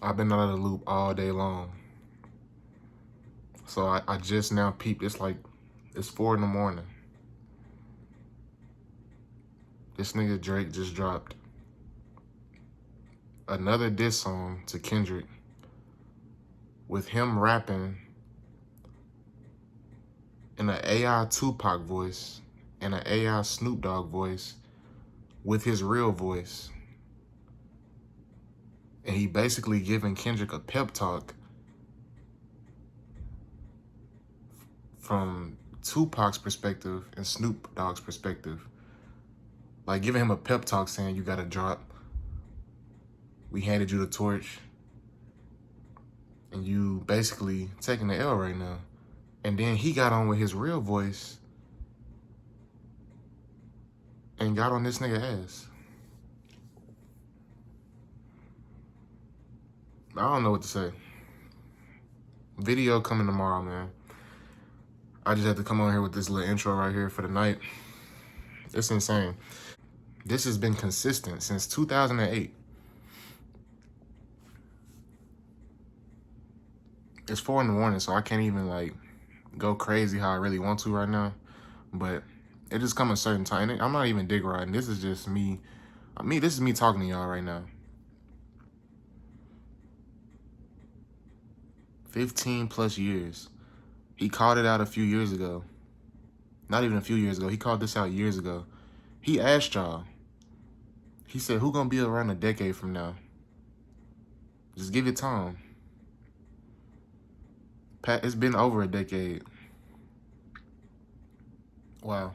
I've been out of the loop all day long. So I just now peeped. It's 4 in the morning. This nigga Drake just dropped another diss song to Kendrick with him rapping in an AI Tupac voice and an AI Snoop Dogg voice with his real voice. And he basically giving Kendrick a pep talk from Tupac's perspective and Snoop Dogg's perspective. Like giving him a pep talk saying, you gotta drop. We handed you the torch. And you basically taking the L right now. And then he got on with his real voice and got on this nigga ass. I don't know what to say. Video coming tomorrow, man. I just had to come on here with this little intro right here for the night. It's insane. This has been consistent since 2008. It's 4 in the morning, so I can't even like go crazy how I really want to right now. But it just comes a certain time. I'm not even dick riding. This is just me. This is me talking to y'all right now. 15 plus years. He called it out a few years ago. Not even a few years ago. He called this out years ago. He asked y'all. He said, who gonna be around a decade from now? Just give it time. Pat, it's been over a decade. Wow.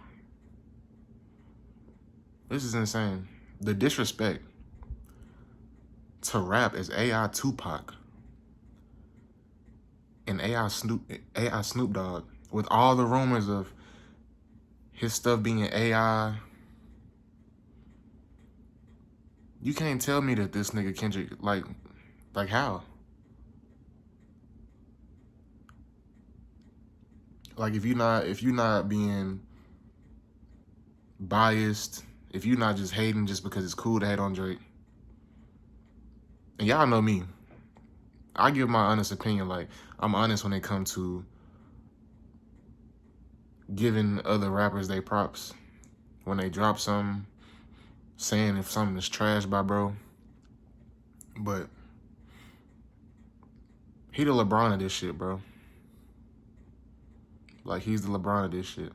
This is insane. The disrespect to rap is AI Tupac and AI Snoop Dogg with all the rumors of his stuff being AI. You can't tell me that this nigga Kendrick, like how? Like if you're not being biased, if you're not just hating just because it's cool to hate on Drake. And y'all know me. I give my honest opinion. Like, I'm honest when it comes to giving other rappers their props. When they drop something, saying if something is trash by bro. But he the LeBron of this shit, bro. Like, he's the LeBron of this shit.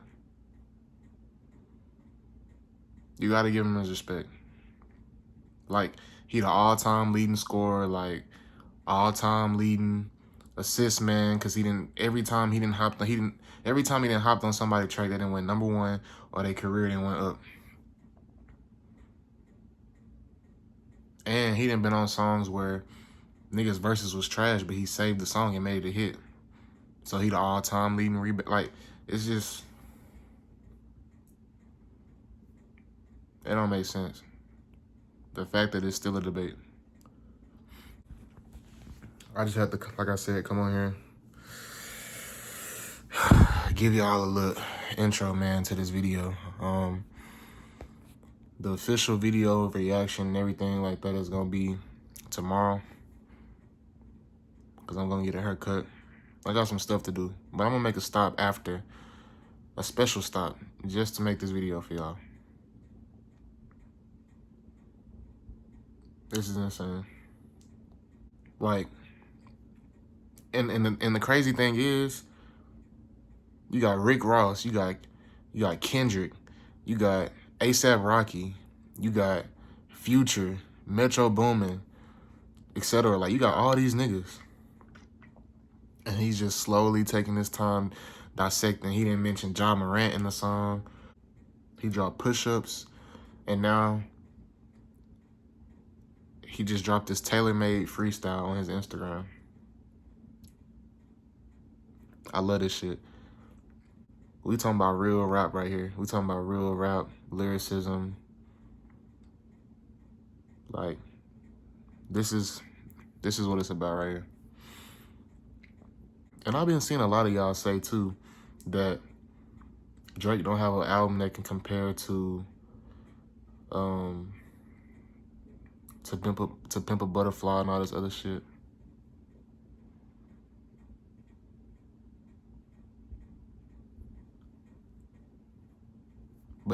You gotta give him his respect. Like, he the all-time leading scorer, like, all-time leading assist man, because every time he didn't hop on somebody's track, they didn't win #1 or their career didn't went up. And he didn't been on songs where niggas' verses was trash, but he saved the song and made it a hit. So he the all-time leading rebound. Like, it's just, it don't make sense. The fact that it's still a debate. I just had to, like I said, come on here. Give y'all a little intro, man, to this video. The official video reaction and everything like that is gonna be tomorrow, because I'm gonna get a haircut. I got some stuff to do, but I'm gonna make a stop after, a special stop, just to make this video for y'all. This is insane. Like, and the crazy thing is, you got Rick Ross, you got Kendrick, you got A$AP Rocky, you got Future, Metro Boomin, etc. Like, you got all these niggas. And he's just slowly taking his time dissecting. He didn't mention John Morant in the song. He dropped push-ups. And now he just dropped this tailor-made freestyle on his Instagram. I love this shit. We talking about real rap right here. We talking about real rap, lyricism. Like, this is what it's about right here. And I've been seeing a lot of y'all say too that Drake don't have an album that can compare to Pimp a Butterfly and all this other shit.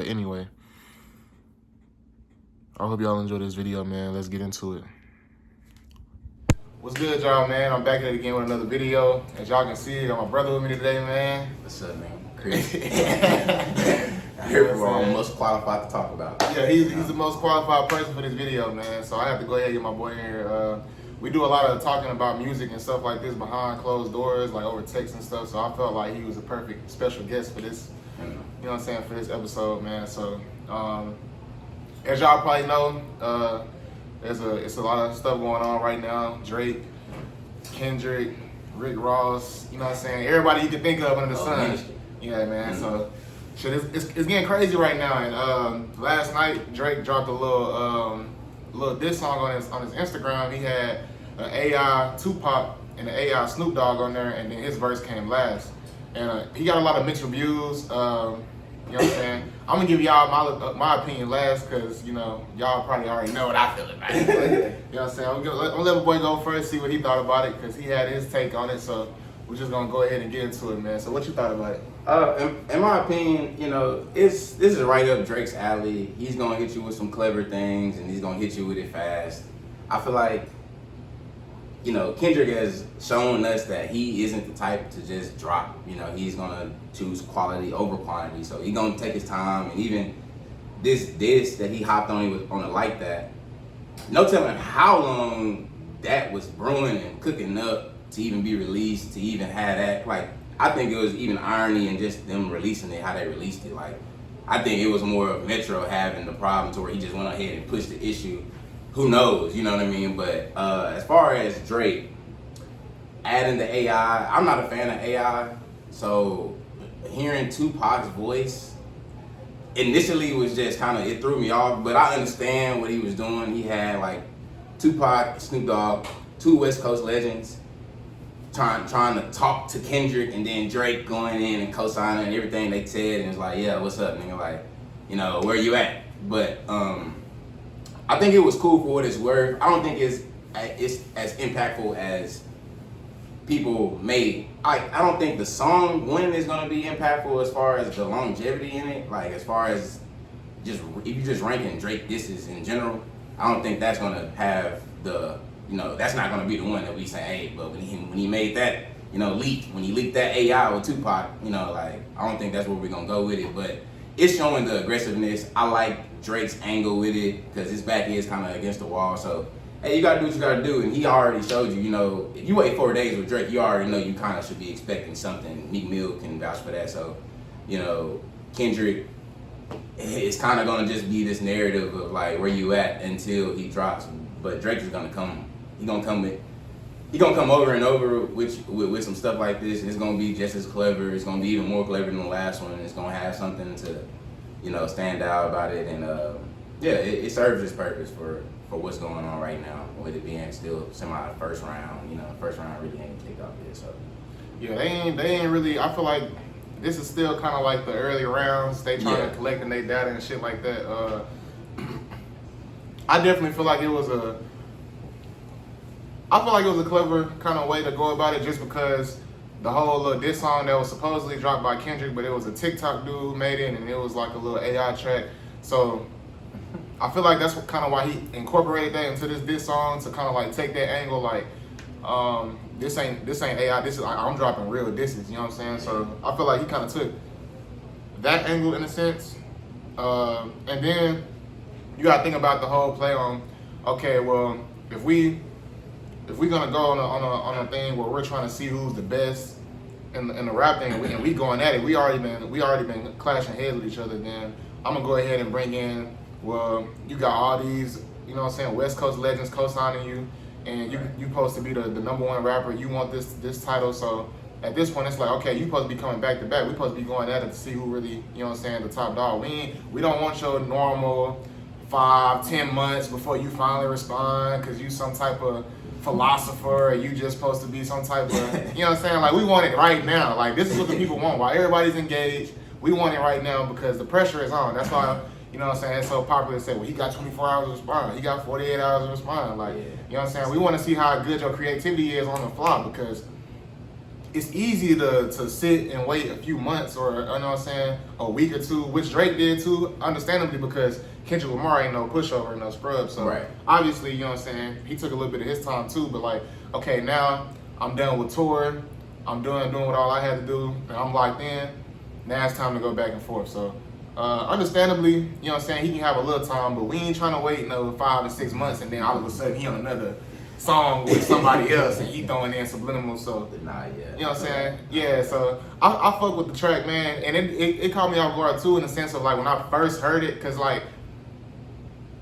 But anyway, I hope y'all enjoy this video, man. Let's get into it. What's good, y'all, man? I'm back at it again with another video. As y'all can see, I got my brother with me today, man. What's up, man? Chris. Here we are, most qualified to talk about. Yeah, he's the most qualified person for this video, man. So I have to go ahead and get my boy in here. We do a lot of talking about music and stuff like this behind closed doors, like over text and stuff. So I felt like he was a perfect special guest for this, you know what I'm saying, for this episode, man. So as y'all probably know, it's a lot of stuff going on right now. Drake, Kendrick, Rick Ross, you know what I'm saying? Everybody you can think of under the sun. Yeah, man. So shit, it's getting crazy right now. And last night Drake dropped a little diss song on his Instagram. He had an AI Tupac and an AI Snoop Dogg on there, and then his verse came last. And he got a lot of mixed reviews. You know what I'm saying? I'm gonna give y'all my opinion last, cause you know y'all probably already know what I feel about it. You know what I'm saying? I'm gonna let my boy go first, see what he thought about it, cause he had his take on it. So we're just gonna go ahead and get into it, man. So what you thought about it? In my opinion, you know, this is right up Drake's alley. He's gonna hit you with some clever things, and he's gonna hit you with it fast. I feel like, you know, Kendrick has shown us that he isn't the type to just drop. You know, he's gonna choose quality over quantity. So he's gonna take his time, and even this that he hopped on it like that. No telling how long that was brewing and cooking up to even be released, to even have that. Like, I think it was even irony in just them releasing it, how they released it. Like, I think it was more of Metro having the problem to where he just went ahead and pushed the issue. Who knows, you know what I mean? But as far as Drake adding the AI, I'm not a fan of AI. So hearing Tupac's voice initially was just kind of, it threw me off. But I understand what he was doing. He had like Tupac, Snoop Dogg, two West Coast legends, trying to talk to Kendrick, and then Drake going in and co-signing everything they said, and it's like, yeah, what's up, nigga? Like, you know, where you at? But I think it was cool for what it's worth. I don't think it's as impactful as people made. I don't think the song winning is gonna be impactful as far as the longevity in it. Like, as far as just if you're just ranking Drake disses in general, I don't think that's gonna have the, you know, that's not gonna be the one that we say, hey, but when he made that, you know, leak, when he leaked that AI with Tupac, you know, like, I don't think that's where we're gonna go with it. But it's showing the aggressiveness. I like Drake's angle with it, because his back is kind of against the wall. So, hey, you gotta do what you gotta do. And he already showed you, you know, if you wait 4 days with Drake, you already know you kind of should be expecting something. Meek Mill can vouch for that. So, you know, Kendrick, it's kind of gonna just be this narrative of like, where you at until he drops. But Drake is gonna come. He's gonna come over and over with some stuff like this, and it's gonna be just as clever. It's gonna be even more clever than the last one. It's gonna have something to, you know, stand out about it. And yeah, it serves its purpose for what's going on right now, with it being still semi first round. You know, first round really ain't kicked off yet. So yeah, they ain't really. I feel like this is still kind of like the early rounds. They trying to collecting their data and shit like that. I definitely feel like it was a clever kind of way to go about it, just because the whole little diss song that was supposedly dropped by Kendrick, but it was a TikTok dude who made it, and it was like a little AI track. So I feel like that's kind of why he incorporated that into this diss song, to kind of like take that angle, like this ain't AI, this is, I'm dropping real disses, you know what I'm saying? So I feel like he kind of took that angle in a sense, and then you gotta think about the whole play on, okay, well, if we're gonna go on a thing where we're trying to see who's the best in the rap thing, and we going at it, we already been clashing heads with each other, then I'm gonna go ahead and bring in, well, you got all these, you know what I'm saying, West Coast legends co-signing you, and you supposed to be the number one rapper, you want this title. So at this point, it's like, okay, you supposed to be coming back to back, we supposed to be going at it to see who really, you know what I'm saying, the top dog. We don't want your normal 5-10 months before you finally respond, because you some type of philosopher, or you just supposed to be some type of, you know what I'm saying? Like, we want it right now. Like, this is what the people want. While everybody's engaged, we want it right now, because the pressure is on. That's why, you know what I'm saying, it's so popular to say, well, he got 24 hours to respond. He got 48 hours to respond. Like, you know what I'm saying? We want to see how good your creativity is on the fly, because it's easy to sit and wait a few months or, you know what I'm saying, a week or two, which Drake did too, understandably, because Kendrick Lamar ain't no pushover, no scrub. So Right. obviously, you know what I'm saying, he took a little bit of his time too, but like, okay, now I'm done with touring, I'm doing what all I had to do, and I'm locked in. Now it's time to go back and forth. So understandably, you know what I'm saying, he can have a little time, but we ain't trying to wait no 5 or 6 months and then all of a sudden he on another song with somebody else and he throwing in subliminal. So Nah, yeah. you know what I'm saying? Yeah, so I fuck with the track, man, and it caught me off guard too, in the sense of like when I first heard it, cause like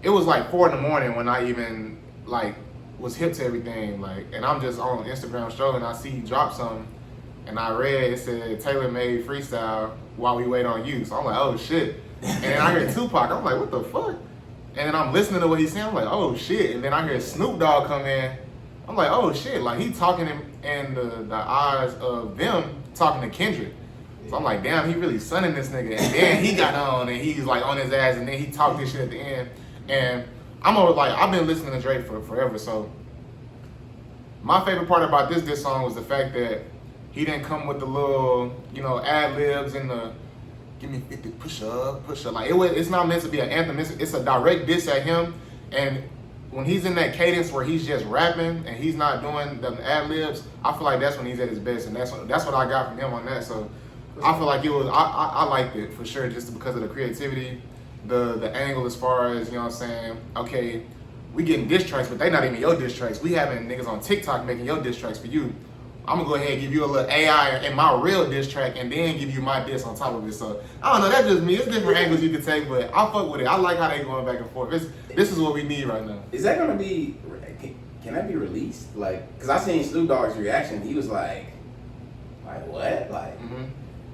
it was like 4 in the morning when I even like was hip to everything, like, and I'm just on Instagram strolling, and I see he dropped something, and I read it said Taylor made freestyle while we wait on you. So I'm like, oh shit. And then I hear Tupac, I'm like, what the fuck? And then I'm listening to what he's saying, I'm like, oh shit. And then I hear Snoop Dogg come in, I'm like, oh shit, like he talking in the eyes of them talking to Kendrick. So I'm like, damn, he really sunning this nigga. And then he got on and he's like on his ass, and then he talked this shit at the end. And I'm always like, I've been listening to Drake for forever, so my favorite part about this song was the fact that he didn't come with the little, you know, ad libs and the give me 50, push up. Like it's not meant to be an anthem. It's a direct diss at him. And when he's in that cadence where he's just rapping and he's not doing the ad libs, I feel like that's when he's at his best, and that's what I got from him on that. So I feel like it was I liked it for sure, just because of the creativity, the angle as far as, you know what I'm saying. Okay, we getting diss tracks, but they not even your diss tracks. We having niggas on TikTok making your diss tracks for you. I'm gonna go ahead and give you a little AI in my real diss track and then give you my diss on top of it. So I don't know, that's just me. It's different angles you can take, but I fuck with it. I like how they going back and forth. This is what we need right now. Is that gonna be? Can that be released? Like, cause I seen Snoop Dogg's reaction. He was like what? Like,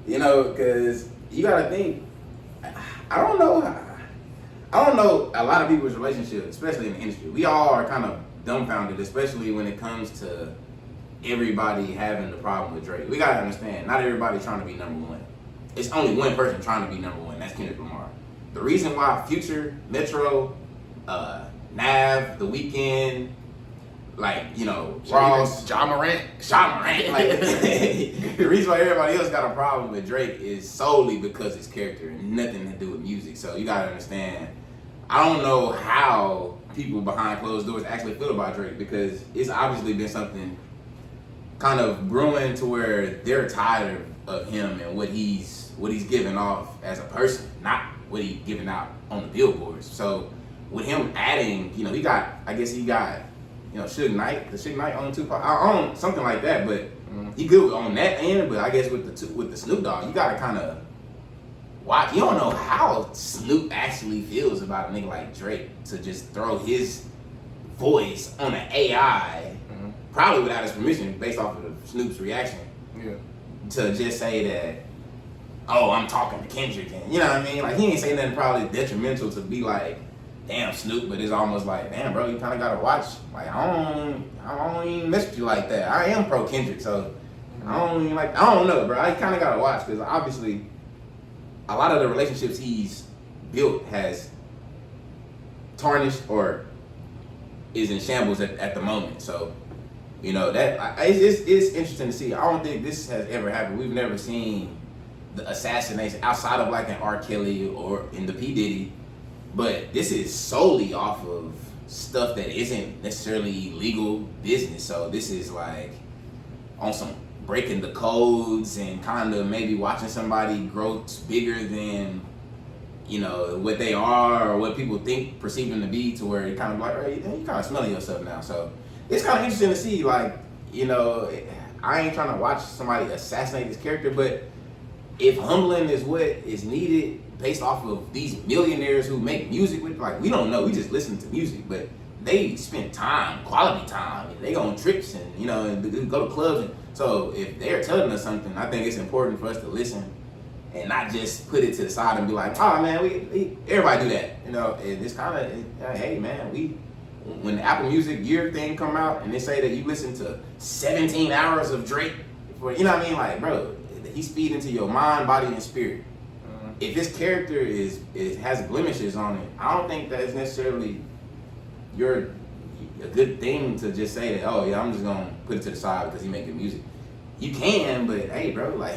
you know, cause you gotta think. I don't know a lot of people's relationships, especially in the industry. We all are kind of dumbfounded, especially when it comes to everybody having the problem with Drake. We gotta understand, not everybody's trying to be number one. It's only one person trying to be number one. That's Kendrick Lamar. The reason why Future, Metro, Nav, The Weeknd, like, you know, Ross, Ja Morant, like the reason why everybody else got a problem with Drake is solely because his character and nothing to do with music. So you gotta understand, I don't know how people behind closed doors actually feel about Drake, because it's obviously been something kind of brewing to where they're tired of him and what he's giving off as a person, not what he's giving out on the billboards. So with him adding, you know, he got, you know, Suge Knight, the Suge Knight on Tupac, on something like that, but he good on that end. But I guess with the Snoop Dogg, you gotta kind of watch. You don't know how Snoop actually feels about a nigga like Drake to just throw his voice on an AI, probably without his permission, based off of Snoop's reaction. Yeah. To just say that, oh, I'm talking to Kendrick, and you know what I mean? Like, he ain't saying nothing probably detrimental to be like, damn, Snoop, but it's almost like, damn, bro, you kind of gotta watch. Like, I don't even mess with you like that. I am pro Kendrick, so I don't know, bro. I kind of gotta watch, because obviously a lot of the relationships he's built has tarnished or is in shambles at the moment. So, you know, that it's interesting to see. I don't think this has ever happened. We've never seen the assassination outside of like an R. Kelly or in the P. Diddy. But this is solely off of stuff that isn't necessarily legal business. So this is like on some breaking the codes and kind of maybe watching somebody grow bigger than, you know, what they are or what people perceive them to be, to where it kind of like, hey, you kind of smelling yourself now. So it's kind of interesting to see, like, you know, I ain't trying to watch somebody assassinate this character, but if humbling is what is needed based off of these millionaires who make music with, like, we don't know, we just listen to music, but they spend time, quality time, and they go on trips and, you know, and go to clubs. And so if they're telling us something, I think it's important for us to listen and not just put it to the side and be like, oh man, we everybody do that, you know. And it's kind of, hey man, when the Apple Music year thing come out and they say that you listen to 17 hours of Drake, for, you know what I mean, like, bro, he's feeding into your mind, body, and spirit. If his character has blemishes on it, I don't think that it's necessarily a good thing to just say that, oh yeah, I'm just gonna put it to the side because he's making music. you can, but hey, bro, like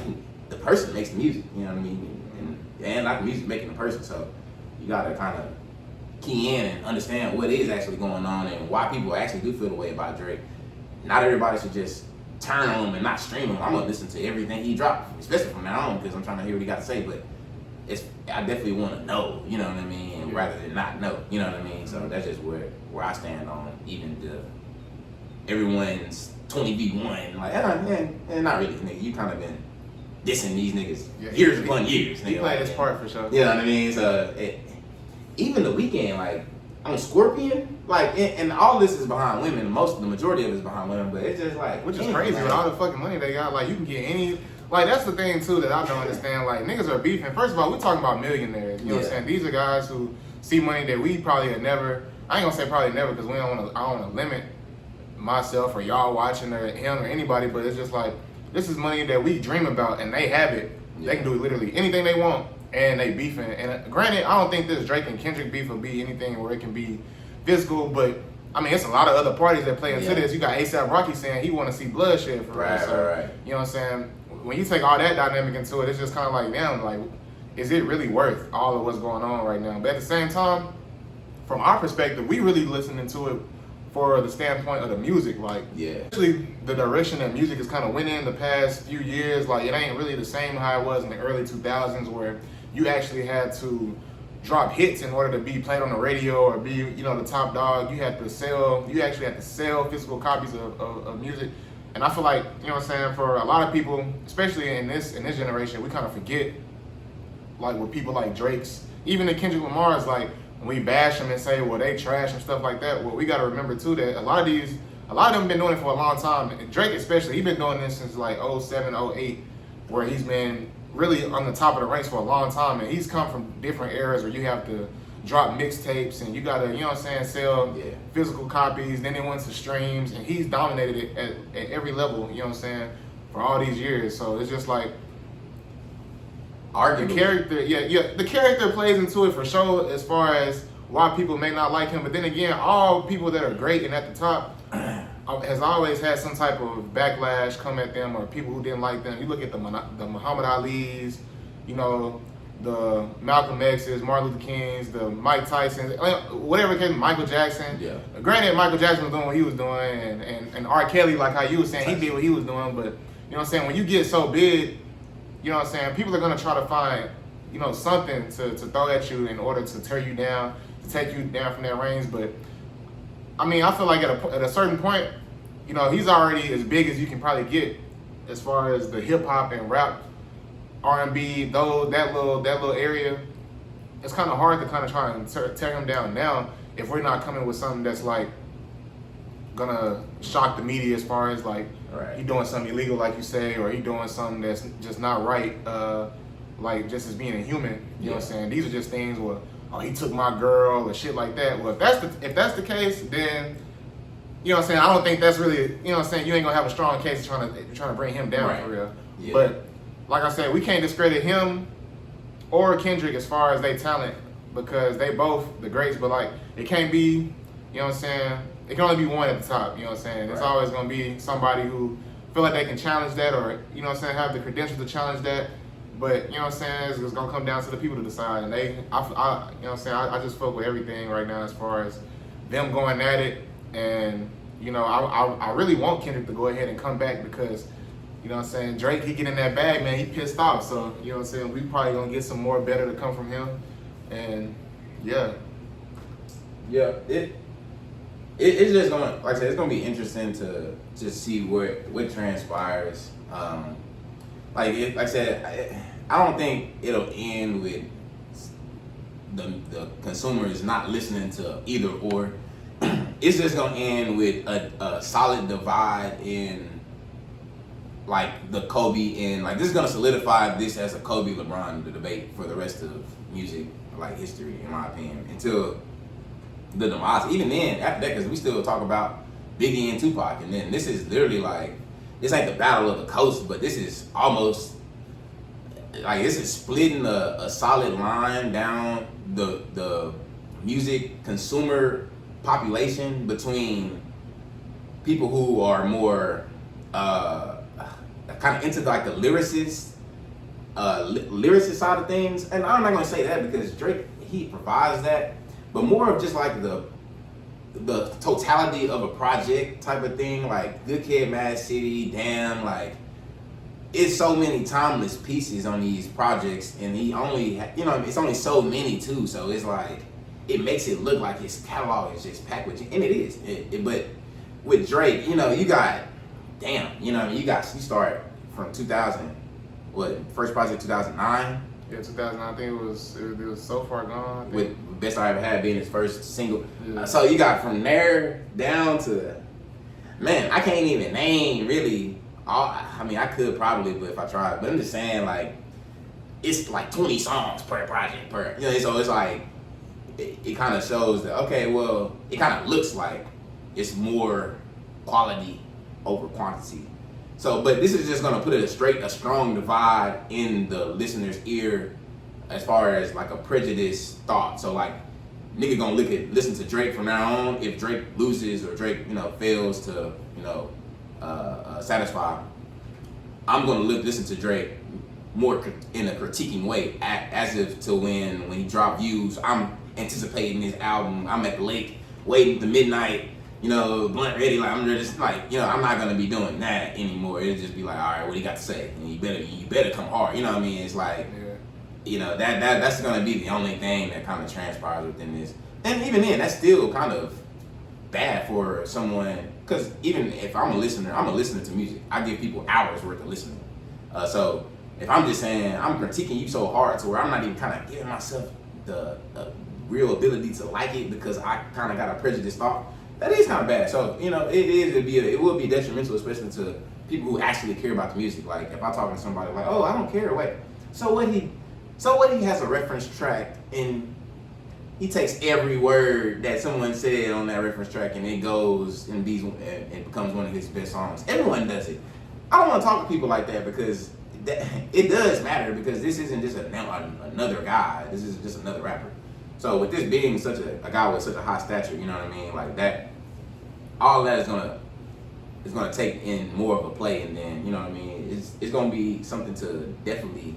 the person makes the music. You know what I mean? And not the music making the person. So you gotta kind of key in and understand what is actually going on and why people actually do feel the way about Drake. Not everybody should just turn on him and not stream him. I'm gonna listen to everything he dropped, especially from now on, because I'm trying to hear what he got to say. But I definitely want to know, you know what I mean, rather than not know, you know what I mean. So that's just where I stand on even everyone's 20v1. Like, and not really, nigga. You kind of been dissing these niggas years upon years. He played his part for sure. You know what I mean? So even the weekend, like on Scorpion, like, and all this is behind women. The majority of it is behind women, but it's just like, which is crazy with all the fucking money they got. Like, you can get any. Like, that's the thing too that I don't understand. Like, niggas are beefing. First of all, we're talking about millionaires. You know what I'm saying? These are guys who see money that we probably had never. I ain't gonna say probably never because I don't want to limit myself or y'all watching or him or anybody. But it's just like, this is money that we dream about and they have it. They can do literally anything they want and they beefing. And granted, I don't think this Drake and Kendrick beef will be anything where it can be physical, but I mean, it's a lot of other parties that play into this. You got A$AP Rocky saying he want to see bloodshed for real. So, you know what I'm saying? When you take all that dynamic into it, it's just kind of like, damn, like, is it really worth all of what's going on right now? But at the same time, from our perspective, we really listening to it for the standpoint of the music. Like, especially the direction that music has kind of went in the past few years. Like, it ain't really the same how it was in the early 2000s where you actually had to drop hits in order to be played on the radio or be, you know, the top dog. You actually had to sell physical copies of music. And I feel like, you know what I'm saying, for a lot of people, especially in this generation, we kind of forget, like, with people like Drake's, even the Kendrick Lamar's, like, when we bash them and say, well, they trash and stuff like that, well, we got to remember, too, that a lot of them been doing it for a long time. And Drake especially, he been doing this since, like, 07, 08, where he's been really on the top of the ranks for a long time. And he's come from different eras where you have to drop mixtapes and you got to, you know what I'm saying, sell physical copies. Then it went to streams, and he's dominated it at every level, you know what I'm saying, for all these years. So it's just like, the character plays into it for sure as far as why people may not like him. But then again, all people that are great and at the top has always had some type of backlash come at them, or people who didn't like them. You look at the Muhammad Ali's, you know, the Malcolm X's, Martin Luther King's, the Mike Tyson's, whatever it came, Michael Jackson. Granted, Michael Jackson was doing what he was doing, and R. Kelly, like how you were saying, he did what he was doing. But, you know what I'm saying, when you get so big, you know what I'm saying, people are going to try to find, you know, something to throw at you in order to tear you down, to take you down from that range. But, I mean, I feel like at a certain point, you know, he's already as big as you can probably get as far as the hip-hop and rap, R&B, though, that little area. It's kind of hard to kind of try and tear him down now if we're not coming with something that's, like, going to shock the media as far as, like, he doing something illegal, like you say, or he doing something that's just not right, like just as being a human. You know what I'm saying? These are just things where, oh, he took my girl or shit like that. Well, if that's the case, then, you know what I'm saying, I don't think that's really, you know what I'm saying, you ain't gonna have a strong case trying to bring him down for real. But like I said, we can't discredit him or Kendrick as far as they talent, because they both the greats. But like, it can't be, you know what I'm saying, it can only be one at the top, you know what I'm saying? It's always going to be somebody who feel like they can challenge that, or, you know what I'm saying, have the credentials to challenge that. But, you know what I'm saying, it's going to come down to the people to decide. And you know what I'm saying, I just fuck with everything right now as far as them going at it. And, you know, I really want Kendrick to go ahead and come back because, you know what I'm saying, Drake, he get in that bag, man, he pissed off. So, you know what I'm saying, we probably going to get some more better to come from him. And, It's just gonna, like I said, it's gonna be interesting to just see what transpires. Like I said, I don't think it'll end with the consumers not listening to either or. It's just gonna end with a solid divide in, like, the Kobe, and like this is gonna solidify this as a Kobe LeBron debate for the rest of music, like, history, in my opinion, until the demise. Even then, after that, because we still talk about Biggie and Tupac, and then this is literally like, this ain't the battle of the coast, but this is almost like, this is splitting a solid line down the music consumer population between people who are more, I kind of into like the lyricist side of things, and I'm not gonna say that because Drake, he provides that, but more of just like the totality of a project type of thing, like Good Kid, Mad City, Damn, like it's so many timeless pieces on these projects, and he only, it's only so many too, so it's like it makes it look like his catalog is just packed with, and it is. But with Drake, you got Damn, you start from 2000, first project 2009. Yeah, 2009. I think it was So Far Gone. With Best I Ever Had being his first single. Yeah. So you got from there down to, man, I can't even name really. I could probably, but if I tried. But I'm just saying, like, it's like 20 songs per project so it's like it kind of shows that, okay, well, it kind of looks like it's more quality over quantity. So, but this is just gonna put a strong divide in the listener's ear as far as like a prejudiced thought. So like, nigga gonna listen to Drake from now on. If Drake loses or Drake, fails to, satisfy, I'm gonna listen to Drake more in a critiquing way, as if to when he drop Views, I'm anticipating his album. I'm at the lake waiting to midnight, blunt ready. Like I'm just like, I'm not gonna be doing that anymore. It'll just be like, all right, what do you got to say? And you better come hard. You know what I mean? It's like, that's gonna be the only thing that kind of transpires within this. And even then, that's still kind of bad for someone, because even if I'm a listener to music. I give people hours worth of listening. So if I'm just saying, I'm critiquing you so hard to where I'm not even kind of giving myself the real ability to like it because I kind of got a prejudiced thought, that is kind of bad. So, it will be detrimental, especially to people who actually care about the music. Like if I talk to somebody like, oh, I don't care, wait, so what he has a reference track and he takes every word that someone said on that reference track and it goes and becomes one of his best songs. Everyone does it. I don't want to talk to people like that because it does matter, because this isn't just another guy. This is just another rapper. So with this being such a guy with such a high stature, you know what I mean? Like that, all that is gonna take in more of a play, and then, you know what I mean? It's gonna be something to definitely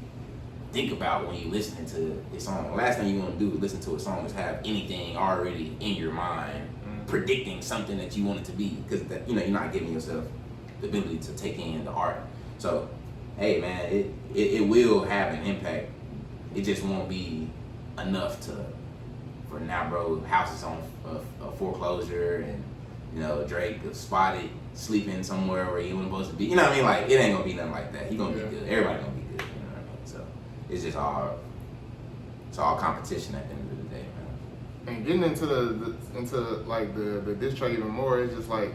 think about when you're listening to a song. The last thing you want to do is listen to a song is have anything already in your mind, predicting something that you want it to be, because you're not giving yourself the ability to take in the art. So, hey man, it will have an impact. It just won't be enough for now, bro. House is on a foreclosure, and Drake is spotted sleeping somewhere where he wasn't supposed to be. You know what I mean? Like, it ain't gonna be nothing like that. He gonna be good. Everybody gonna be good. You know what I mean? So it's just all competition at the end of the day, man. And getting into the diss track even more, it's just like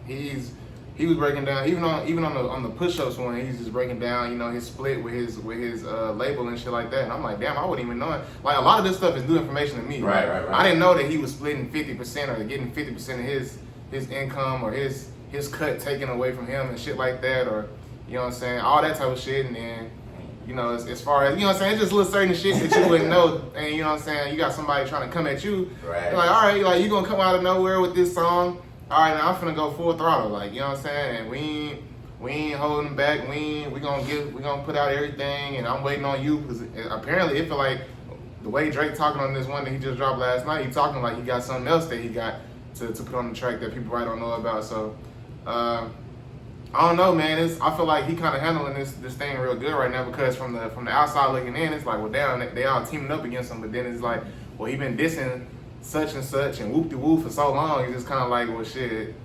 he was breaking down even on the push-ups one. He's just breaking down, his split with his label and shit like that. And I'm like, damn, I wouldn't even know it. Like, a lot of this stuff is new information to me. Right. I didn't know that he was splitting 50% or getting 50% of his income or his cut taken away from him and shit like that, or you know what I'm saying, all that type of shit. And then as far as, it's just little certain shit that you wouldn't know. And you know what I'm saying, you got somebody trying to come at you. Right. Like, all right, like, you gonna come out of nowhere with this song. All right, now I'm finna go full throttle, like, you know what I'm saying? And we ain't holding back. We gonna put out everything, and I'm waiting on you, because apparently it feel like the way Drake talking on this one that he just dropped last night, he talking like he got something else that he got to put on the track that people probably don't know about. So I don't know, man. I feel like he kind of handling this thing real good right now, because from the outside looking in, it's like, well, damn, they all teaming up against him, but then it's like, well, he been dissing such and such and whoop-de-woo for so long. It's just kind of like, well, shit,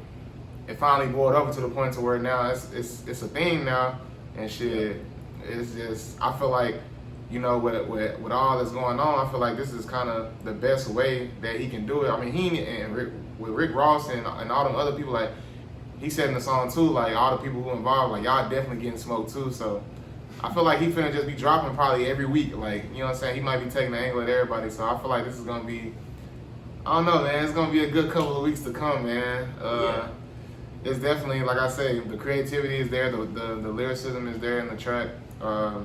it finally boiled over to the point to where now it's a thing now, and shit, it's just, I feel like, with all that's going on, I feel like this is kind of the best way that he can do it. I mean, with Rick Ross and all them other people, like, he said in the song too, like, all the people who involved, like, y'all definitely getting smoked too. So I feel like he finna just be dropping probably every week, like, you know what I'm saying? He might be taking the angle at everybody. So I feel like this is gonna be, I don't know, man. It's gonna be a good couple of weeks to come, man. It's definitely, like I say, the creativity is there, the lyricism is there in the track. A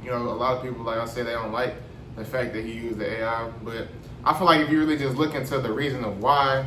lot of people, like I said, they don't like the fact that he used the AI, but I feel like if you really just look into the reason of why,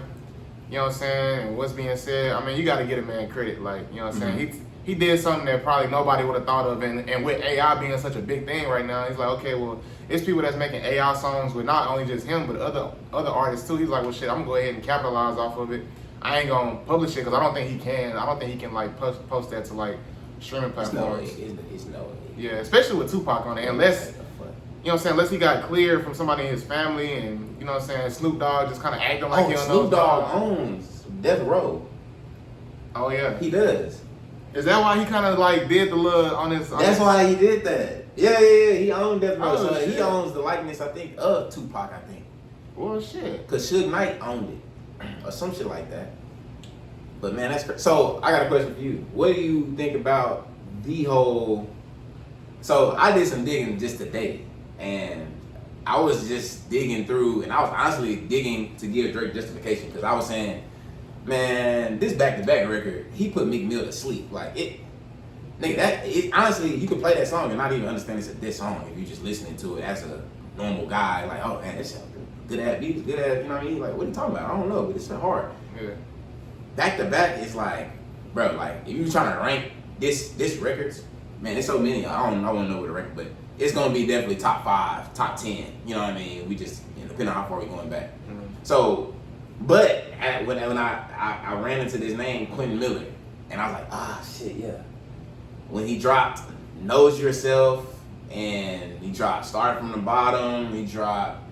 you know what I'm saying, and what's being said, I mean, you got to get a man credit. Like, you know what I'm saying, he did something that probably nobody would have thought of. And with AI being such a big thing right now, he's like, okay, well, it's people that's making AI songs with not only just him, but other artists too. He's like, well, shit, I'm gonna go ahead and capitalize off of it. I ain't gonna publish it because I don't think he can. I don't think he can like post that to like streaming platforms. It's no way. Yeah, especially with Tupac on it. Unless, you know what I'm saying, unless he got cleared from somebody in his family and, you know what I'm saying, Snoop Dogg just kind of acting like he don't know. Snoop Dogg owns Death Row. Oh, yeah. He does. Is that why he kind of like did the little on his... That's why he did that. Yeah. He owned Death Row. Oh, so shit. he owns the likeness, I think, of Tupac, I think. Well, shit. Because Suge Knight owned it. Or some shit like that. But, man, that's crazy. So, I got a question for you. What do you think about the whole... So I did some digging just today, and I was just digging through, and I was honestly digging to give Drake justification because I was saying, man, this back-to-back record, he put Meek Mill to sleep. Like it, nigga. Honestly, you could play that song and not even understand it's a diss song if you just listening to it as a normal guy. Like, oh man, this good ass beats, good ass. You know what I mean? Like, what are you talking about? I don't know, but it's so hard. Yeah. Back-to-back is like, bro, like if you trying to rank this records. Man, there's so many. I want to know what the record, but it's gonna be definitely top 5, top 10. You know what I mean? We just, depending on how far we're going back. Mm-hmm. So, but when I ran into this name, Quentin Miller, and I was like, shit, yeah. When he dropped Knows Yourself, and he dropped Start From the Bottom, he dropped,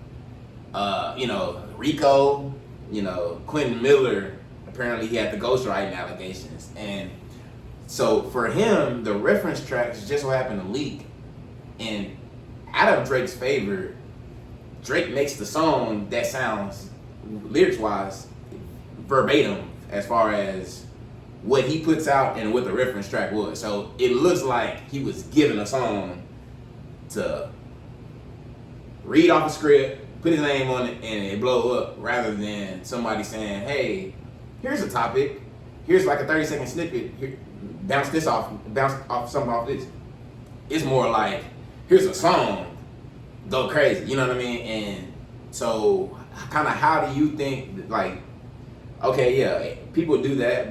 Rico, Quentin Miller. Apparently, he had the ghostwriting allegations, and so for him, the reference tracks just so happened to leak, and out of Drake's favor, Drake makes the song that sounds lyrics-wise verbatim as far as what he puts out and what the reference track was. So it looks like he was given a song to read off a script, put his name on it, and it blow up, rather than somebody saying, "Hey, here's a topic. Here's like a 30-second snippet. Here, bounce off something off this." It's more like, here's a song, go crazy, you know what I mean? And so kind of how do you think, like, okay, yeah, people do that.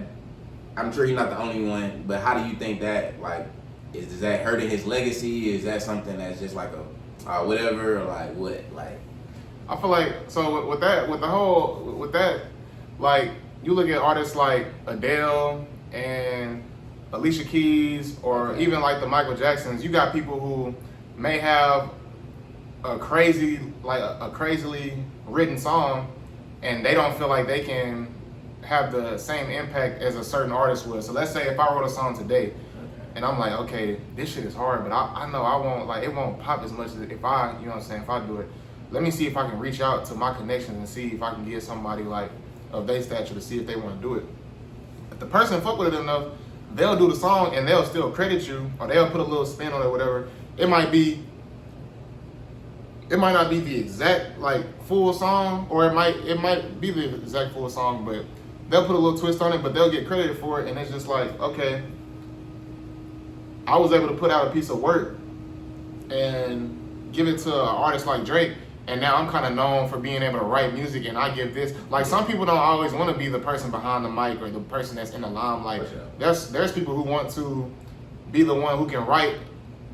I'm sure he's not the only one, but how do you think that, like, is that hurting his legacy? Is that something that's just like a whatever, or like what? Like, I feel like, so with that, like, you look at artists like Adele and Alicia Keys, or even like the Michael Jacksons, you got people who may have a crazily written song, and they don't feel like they can have the same impact as a certain artist would. So let's say if I wrote a song today, and I'm like, okay, this shit is hard, but I know I won't, like, it won't pop as much as if I, you know what I'm saying, if I do it. Let me see if I can reach out to my connections and see if I can get somebody like of their stature to see if they want to do it. If the person fuck with it enough, they'll do the song and they'll still credit you, or they'll put a little spin on it, whatever. It might not be the exact like full song, or it might be the exact full song, but they'll put a little twist on it, but they'll get credited for it, and it's just like, okay, I was able to put out a piece of work and give it to an artist like Drake, and now I'm kind of known for being able to write music, and I give this. Like, some people don't always want to be the person behind the mic or the person that's in the limelight. There's people who want to be the one who can write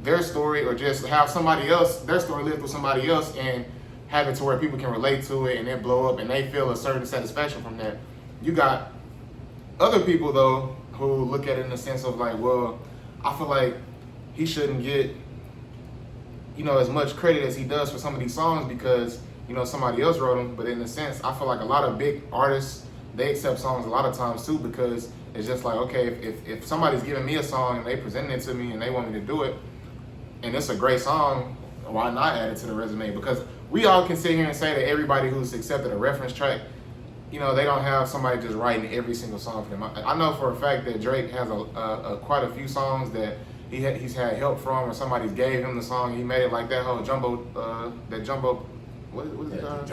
their story, or just have somebody else, their story lived with somebody else, and have it to where people can relate to it and it blow up and they feel a certain satisfaction from that. You got other people though who look at it in the sense of like, well, I feel like he shouldn't get, as much credit as he does for some of these songs because, somebody else wrote them. But in a sense, I feel like a lot of big artists, they accept songs a lot of times too, because it's just like, okay, if somebody's giving me a song and they presenting it to me and they want me to do it, and it's a great song, why not add it to the resume? Because we all can sit here and say that everybody who's accepted a reference track, they don't have somebody just writing every single song for them. I know for a fact that Drake has quite a few songs that he's had help from, or somebody's gave him the song. He made it like that whole what is it called?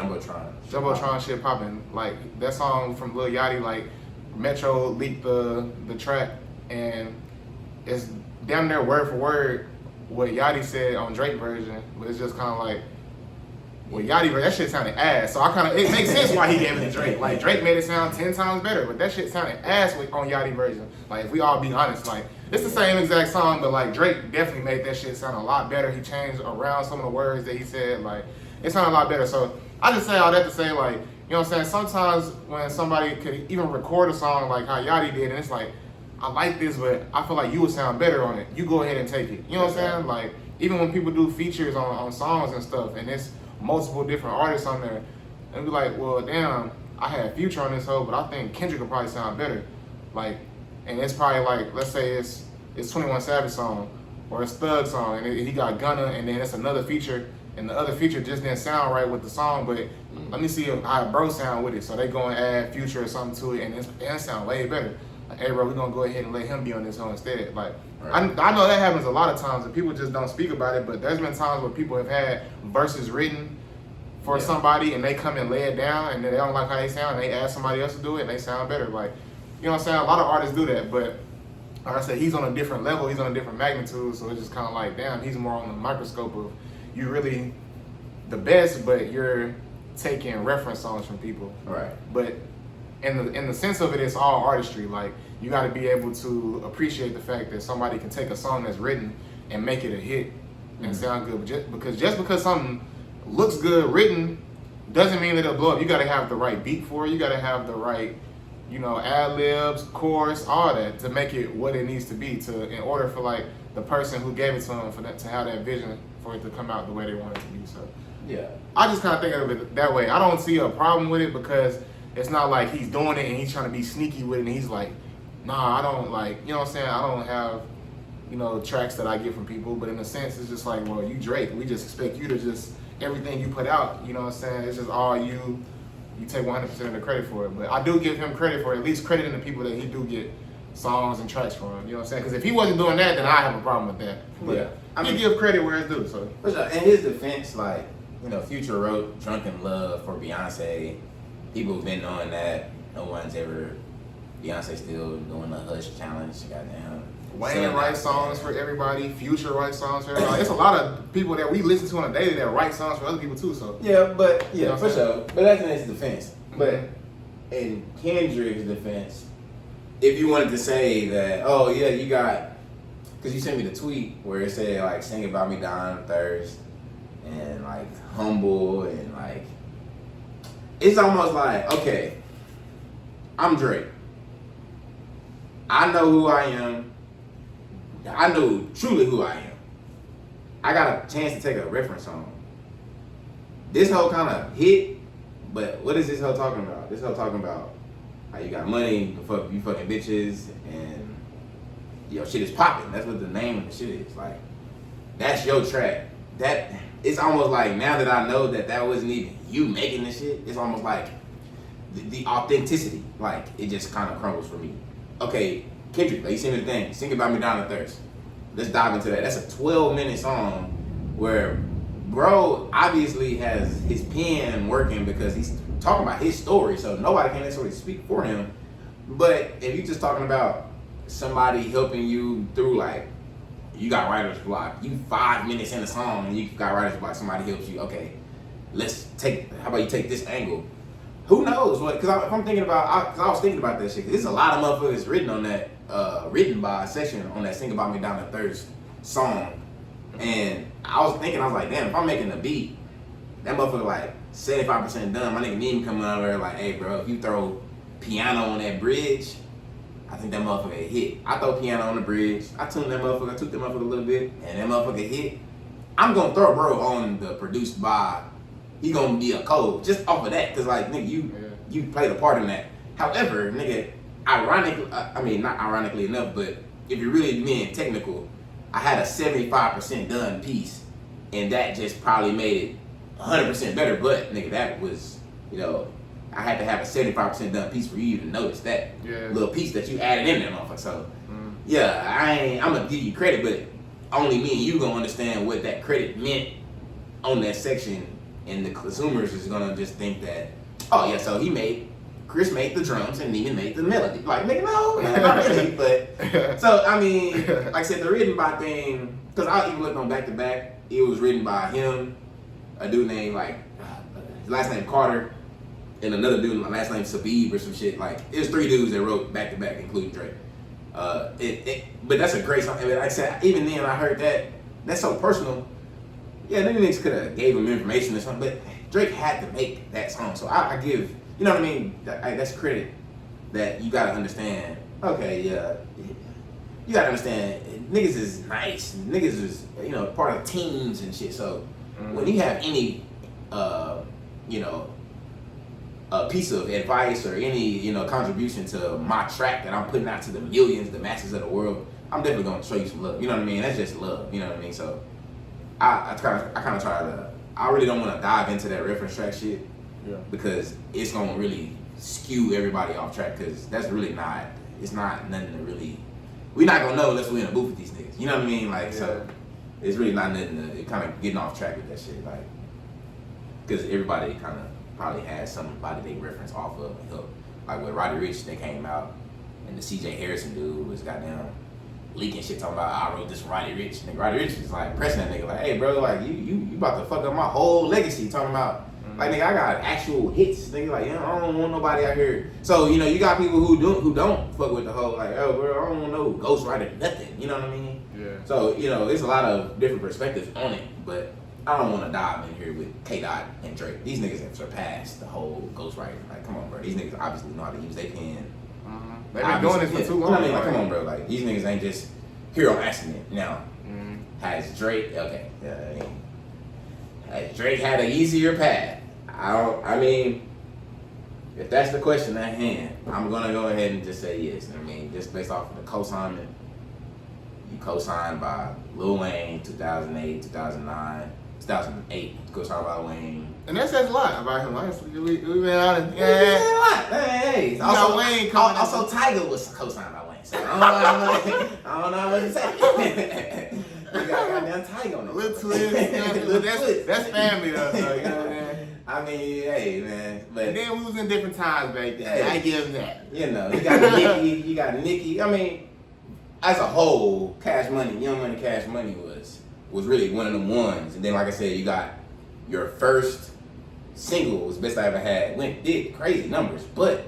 Jumbotron shit popping. Like that song from Lil Yachty, like Metro leaked the track, and it's damn near word for word what Yachty said on Drake version, but it's just kind of like, Well, Yachty, that shit sounded ass. So it makes sense why he gave it to Drake. Like Drake made it sound 10 times better, but that shit sounded ass on Yachty version. Like if we all be honest, like it's the same exact song, but like Drake definitely made that shit sound a lot better. He changed around some of the words that he said. Like it sounded a lot better. So I just say all that to say like, you know what I'm saying? Sometimes when somebody could even record a song like how Yachty did, and it's like, I like this, but I feel like you would sound better on it. You go ahead and take it. You know what I'm saying? Like even when people do features on songs and stuff, and it's multiple different artists on there, and be like, well, damn, I had Future on this hoe, but I think Kendrick would probably sound better. Like, and it's probably like, let's say it's 21 Savage song or it's Thug song, and he got Gunna, and then it's another feature, and the other feature just didn't sound right with the song, but let me see how bro sound with it. So they go and add Future or something to it, and it sound way better. Like, hey, bro, we're gonna go ahead and let him be on this hoe instead. Like, right. I know that happens a lot of times, and people just don't speak about it. But there's been times where people have had verses written for somebody, and they come and lay it down, and then they don't like how they sound, and they ask somebody else to do it, and they sound better. Like, you know what I'm saying? A lot of artists do that, but like I said, he's on a different level, he's on a different magnitude, so it's just kind of like, damn, he's more on the microscope of you really the best, but you're taking reference songs from people. Right. But in the sense of it, it's all artistry. Like you got to be able to appreciate the fact that somebody can take a song that's written and make it a hit and sound good. But just because something looks good written doesn't mean that it'll blow up. You got to have the right beat for it. You got to have the right, you know, ad libs, chorus, all that to make it what it needs to be. In order for like the person who gave it to them to have that vision for it to come out the way they want it to be. So yeah, I just kind of think of it that way. I don't see a problem with it because it's not like he's doing it and he's trying to be sneaky with it and he's like, nah, I don't like, you know what I'm saying? I don't have, you know, tracks that I get from people, but in a sense, it's just like, well, you Drake. We just expect you to just, everything you put out, you know what I'm saying? It's just all you take 100% of the credit for it. But I do give him credit for at least crediting the people that he do get songs and tracks from, you know what I'm saying? Because if he wasn't doing that, then I have a problem with that. But yeah. I mean, give credit where it's due, so. For sure. In his defense, like, you know, Future wrote Drunken Love for Beyonce. People have been knowing that. No one's ever, Beyonce still doing the Hush challenge, goddamn. Wayne writes songs for everybody. Future writes songs for everybody. It's a lot of people that we listen to on a daily that write songs for other people too. So yeah, but you know for sure. But that's in his defense. But in Kendrick's defense, if you wanted to say that, oh yeah, you got, because you sent me the tweet where it said like "Sing About Me Down Thirst" and like "Humble" and like, it's almost like, okay, I'm Drake. I know who I am. I know truly who I am. I got a chance to take a reference on this whole kind of hit, but what is this whole talking about? This whole talking about how you got money, you fucking bitches, and your shit is popping. That's what the name of the shit is. Like, that's your track. That it's almost like now that I know that wasn't even you making this shit, it's almost like the authenticity, like it just kind of crumbles for me. Okay, Kendrick, like you sing the thing, "Sing About Me Down to Thirst." Let's dive into that. That's a 12-minute song where bro obviously has his pen working because he's talking about his story, so nobody can necessarily speak for him. But if you're just talking about somebody helping you through, like, you got writer's block, you 5 minutes in the song and you got writer's block, somebody helps you, okay, how about you take this angle? Who knows what? Because if I'm thinking about, because I was thinking about that shit. There's a lot of motherfuckers written on that, written by a section on that "Sing About Me Down to Thirst" song, and I was like, damn, if I'm making a beat, that motherfucker like 75% done. My nigga Neem coming out there like, hey, bro, if you throw piano on that bridge, I think that motherfucker hit. I throw piano on the bridge. I took that motherfucker a little bit, and that motherfucker hit. I'm gonna throw bro on the produced by. He gonna be a code just off of that, cause like nigga, you played a part in that. However, nigga, not ironically enough, but if you're really being technical, I had a 75% done piece, and that just probably made it 100% better. But nigga, that was, you know, I had to have a 75% done piece for you to notice that little piece that you added in there, motherfucker. So yeah, I'm gonna give you credit, but only me and you gonna understand what that credit meant on that section. And the consumers is gonna just think that, oh yeah, so Chris made the drums and Neiman made the melody. Like, nigga, no, not really. But so I mean, like I said, the written by thing, because I even looked on back to back, it was written by him, a dude named like his last name Carter, and another dude, my last name Sabib or some shit. Like it was 3 dudes that wrote back to back, including Drake. But that's a great song. I mean, like I said, even then I heard that. That's so personal. Yeah, them niggas could have gave him information or something, but Drake had to make that song. So I give, you know what I mean? That's credit that you gotta understand. Okay, yeah, you gotta understand. Niggas is nice. Niggas is, you know, part of teams and shit. So when you have any, you know, a piece of advice or any, you know, contribution to my track that I'm putting out to the millions, the masses of the world, I'm definitely gonna show you some love. You know what I mean? That's just love. You know what I mean? So I kind of try to. I really don't want to dive into that reference track shit, because it's gonna really skew everybody off track. Because that's really not. It's not nothing to really. We're not gonna know unless we're in a booth with these niggas. You know what I mean? Like so, it's really not nothing to. It kind of getting off track with that shit. Like, because everybody kind of probably has somebody they reference off of. Like with Roddy Ricch, they came out, and the C.J. Harrison dude was goddamn leaking shit talking about I wrote this Roddy Ricch. Nigga, Roddy Ricch is like pressing that nigga like, hey bro, like you about to fuck up my whole legacy. Talking about like nigga, I got actual hits. Nigga like, yeah, I don't want nobody out here. So you know, you got people who don't fuck with the whole like, oh bro, I don't want no ghostwriter nothing. You know what I mean? Yeah. So you know, there's a lot of different perspectives on it, but I don't want to dive in here with K Dot and Drake. These niggas have surpassed the whole ghostwriter. Like, come on, bro. These niggas obviously know how to use their pen. They've been doing this for too long. I mean, like, come on, bro. Like, these niggas ain't just here on accident. Now, has Drake? Okay, has Drake had an easier path? I mean, if that's the question at hand, I'm gonna go ahead and just say yes. I mean, just based off of the co-signing, you co-signed by Lil Wayne, 2008, 2009. 2008, co-signed by Wayne. And that says a lot about him. Honestly, we been honest. Hey, also Wayne. Also, Tiger was co-signed by Wayne. So I don't know what to say. You got goddamn Tiger on it. Little twist. That's family though. So, you know what I mean? I mean, hey man. But and then we was in different times back then. I give him that. You know, you got Nicki. You got Nicki. I mean, as a whole, Cash Money, Young Money, Cash Money was really one of them ones. And then, like I said, you got your first single was Best I Ever Had. Did crazy numbers, but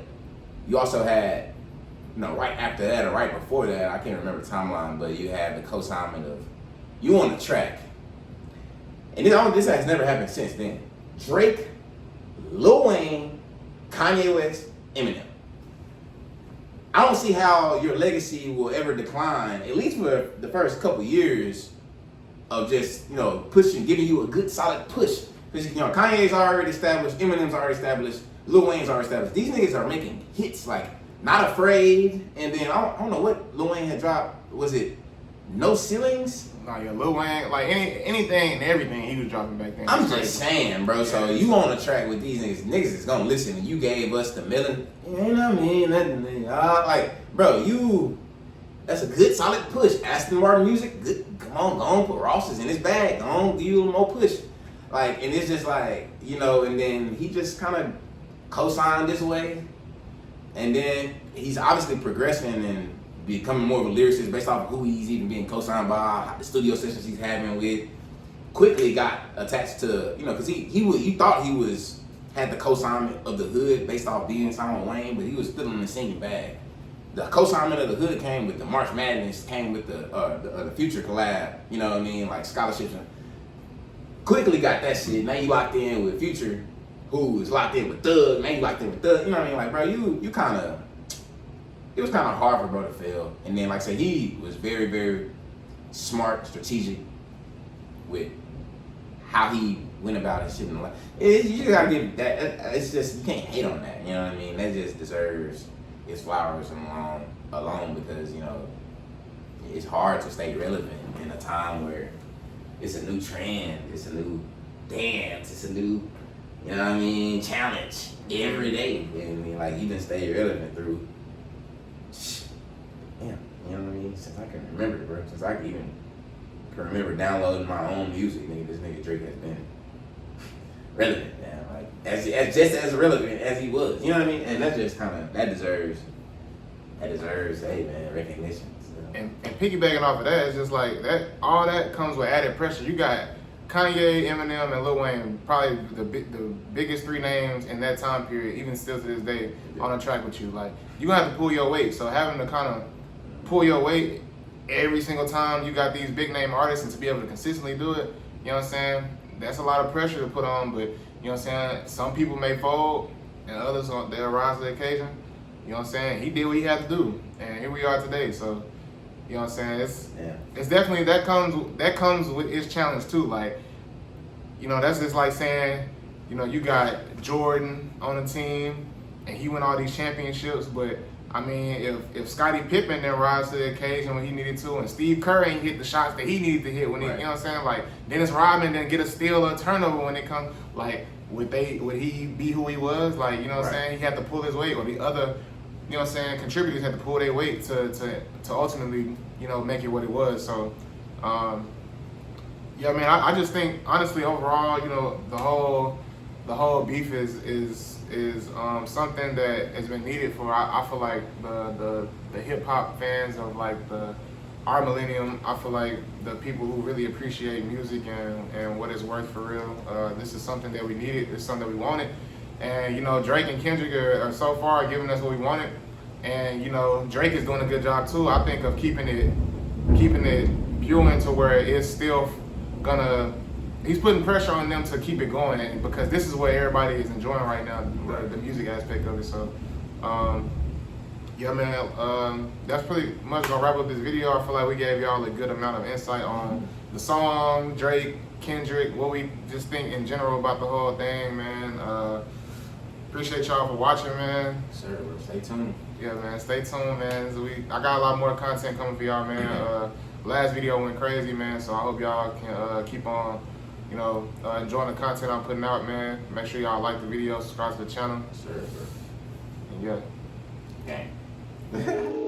you also had, you know, right after that or right before that, I can't remember the timeline, but you had the co-signing of You on the Track. And this has never happened since then. Drake, Lil Wayne, Kanye West, Eminem. I don't see how your legacy will ever decline, at least for the first couple years of just, you know, pushing, giving you a good solid push. Because, you know, Kanye's already established, Eminem's already established, Lil Wayne's already established. These niggas are making hits like Not Afraid, and then I don't know what Lil Wayne had dropped. Was it No Ceilings? No, yeah, Lil Wayne, like anything and everything he was dropping back then. I'm just saying, bro. So you on a track with these niggas. Niggas is gonna listen, and you gave us the million. You know what I mean? Nothing. Like, bro, that's a good solid push. Aston Martin music, good. Come on, go on, put Ross's in his bag. Go on, give you a little more push. Like, and it's just like, you know, and then he just kind of co-signed this way. And then he's obviously progressing and becoming more of a lyricist based off of who he's even being co-signed by, the studio sessions he's having with. Quickly got attached to, you know, because you thought he had the co-signment of the Hood based off being signed with Wayne, but he was still in the singing bag. The co-signment of the Hood came with the March Madness, came with the Future collab, you know what I mean, like scholarships. Quickly got that shit. Now you locked in with Future, who is locked in with Thug. Now you locked in with Thug. You know what I mean? Like, bro, you kind of, it was kind of hard for bro to fail. And then, like I said, he was very, very smart, strategic with how he went about his shit in life. You just gotta give that. It's just, you can't hate on that. You know what I mean? That just deserves its flowers alone because, you know, it's hard to stay relevant in a time where it's a new trend, it's a new dance, it's a new, you know what I mean, challenge every day. You know what I mean? Like, you been stay relevant through, damn, you know what I mean? Since I can remember, bro. Since I can remember downloading my own music, nigga, this nigga Drake has been relevant now. Like, as just as relevant as he was. You know what I mean? And that just kind of, that deserves, hey man, recognition. So. And piggybacking off of that, it's just like that. All that comes with added pressure. You got Kanye, Eminem, and Lil Wayne, probably the biggest 3 names in that time period, even still to this day, on a track with you. Like, you gonna have to pull your weight. So having to kind of pull your weight every single time you got these big name artists, and to be able to consistently do it, you know what I'm saying? That's a lot of pressure to put on, but you know what I'm saying? Some people may fold, and others they'll rise to the occasion. You know what I'm saying? He did what he had to do, and here we are today. So. You know what I'm saying? It's definitely that comes with its challenge too. Like, you know, that's just like saying, you know, you got Jordan on the team and he won all these championships, but I mean, if Scottie Pippen didn't rise to the occasion when he needed to, and Steve Kerr ain't hit the shots that he needed to hit when he, you know what I'm saying? Like, Dennis Rodman didn't get a steal or a turnover when it comes, like, would he be who he was? Like, you know what I'm saying? He had to pull his weight, or the other, you know what I'm saying, contributors had to pull their weight to ultimately, you know, make it what it was. So, yeah, man, I just think, honestly, overall, you know, the whole beef is something that has been needed for, I feel like, the hip hop fans of like our millennium. I feel like the people who really appreciate music and what it's worth for real. This is something that we needed. It's something that we wanted. And, you know, Drake and Kendrick are so far giving us what we wanted. And, you know, Drake is doing a good job too, I think, of keeping it buoyant to where it's still gonna, he's putting pressure on them to keep it going, and because this is what everybody is enjoying right now, the music aspect of it. So, yeah, man, that's pretty much gonna wrap up this video. I feel like we gave y'all a good amount of insight on the song, Drake, Kendrick, what we just think in general about the whole thing, man. Appreciate y'all for watching, man. Sir, stay tuned. Yeah, man, stay tuned, man. So I got a lot more content coming for y'all, man. Last video went crazy, man, so I hope y'all can keep on, you know, enjoying the content I'm putting out, man. Make sure y'all like the video, subscribe to the channel. Sure. And yeah. Gang.